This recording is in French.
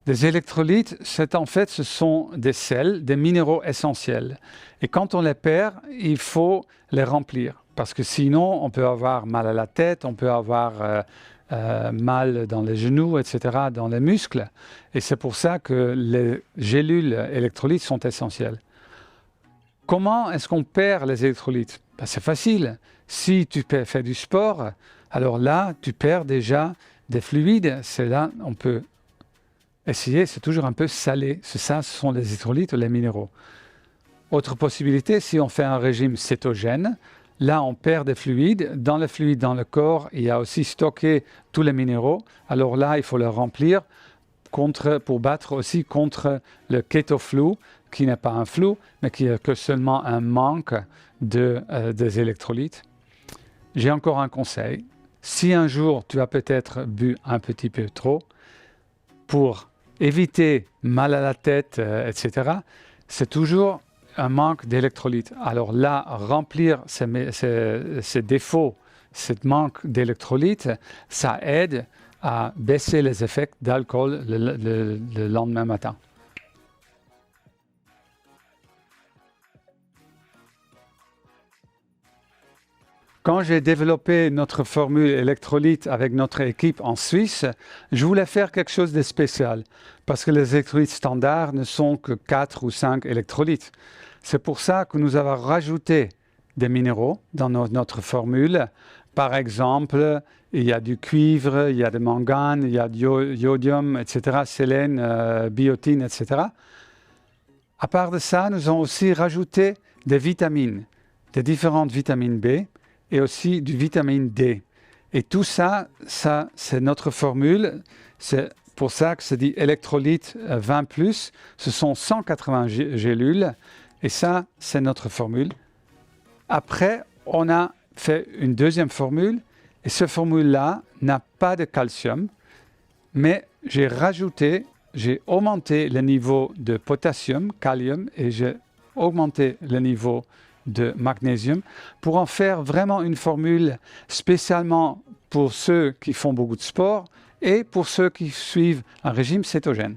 Les électrolytes, ce sont des sels, des minéraux essentiels. Et quand on les perd, il faut les remplir. Parce que sinon, on peut avoir mal à la tête, on peut avoir mal dans les genoux, etc., dans les muscles. Et c'est pour ça que les gélules électrolytes sont essentielles. Comment est-ce qu'on perd les électrolytes? C'est facile. Si tu fais du sport, alors là, tu perds déjà des fluides. C'est là, on peut essayer, c'est toujours un peu salé. Ce sont les électrolytes ou les minéraux. Autre possibilité, si on fait un régime cétogène, là on perd des fluides. Dans les fluides dans le corps, il y a aussi stocké tous les minéraux. Alors là, il faut les remplir pour battre aussi contre le keto-flu, qui n'est pas un flou, mais qui est que seulement un manque des électrolytes. J'ai encore un conseil. Si un jour tu as peut-être bu un petit peu trop, pour éviter mal à la tête, etc., c'est toujours un manque d'électrolytes. Alors là, remplir ces défauts, ce manque d'électrolytes, ça aide à baisser les effets d'alcool le lendemain matin. Quand j'ai développé notre formule électrolyte avec notre équipe en Suisse, je voulais faire quelque chose de spécial parce que les électrolytes standards ne sont que 4 ou 5 électrolytes. C'est pour ça que nous avons rajouté des minéraux dans notre formule. Par exemple, il y a du cuivre, il y a du manganèse, il y a du iodium, etc., séléne, biotine, etc. À part de ça, nous avons aussi rajouté des vitamines, des différentes vitamines B, et aussi du vitamine D. Et tout ça, c'est notre formule. C'est pour ça que c'est dit électrolyte 20+. Ce sont 180 gélules. Et ça, c'est notre formule. Après, on a fait une deuxième formule. Et cette formule-là n'a pas de calcium. Mais j'ai augmenté le niveau de potassium, kalium, et j'ai augmenté le niveau de magnésium pour en faire vraiment une formule spécialement pour ceux qui font beaucoup de sport et pour ceux qui suivent un régime cétogène.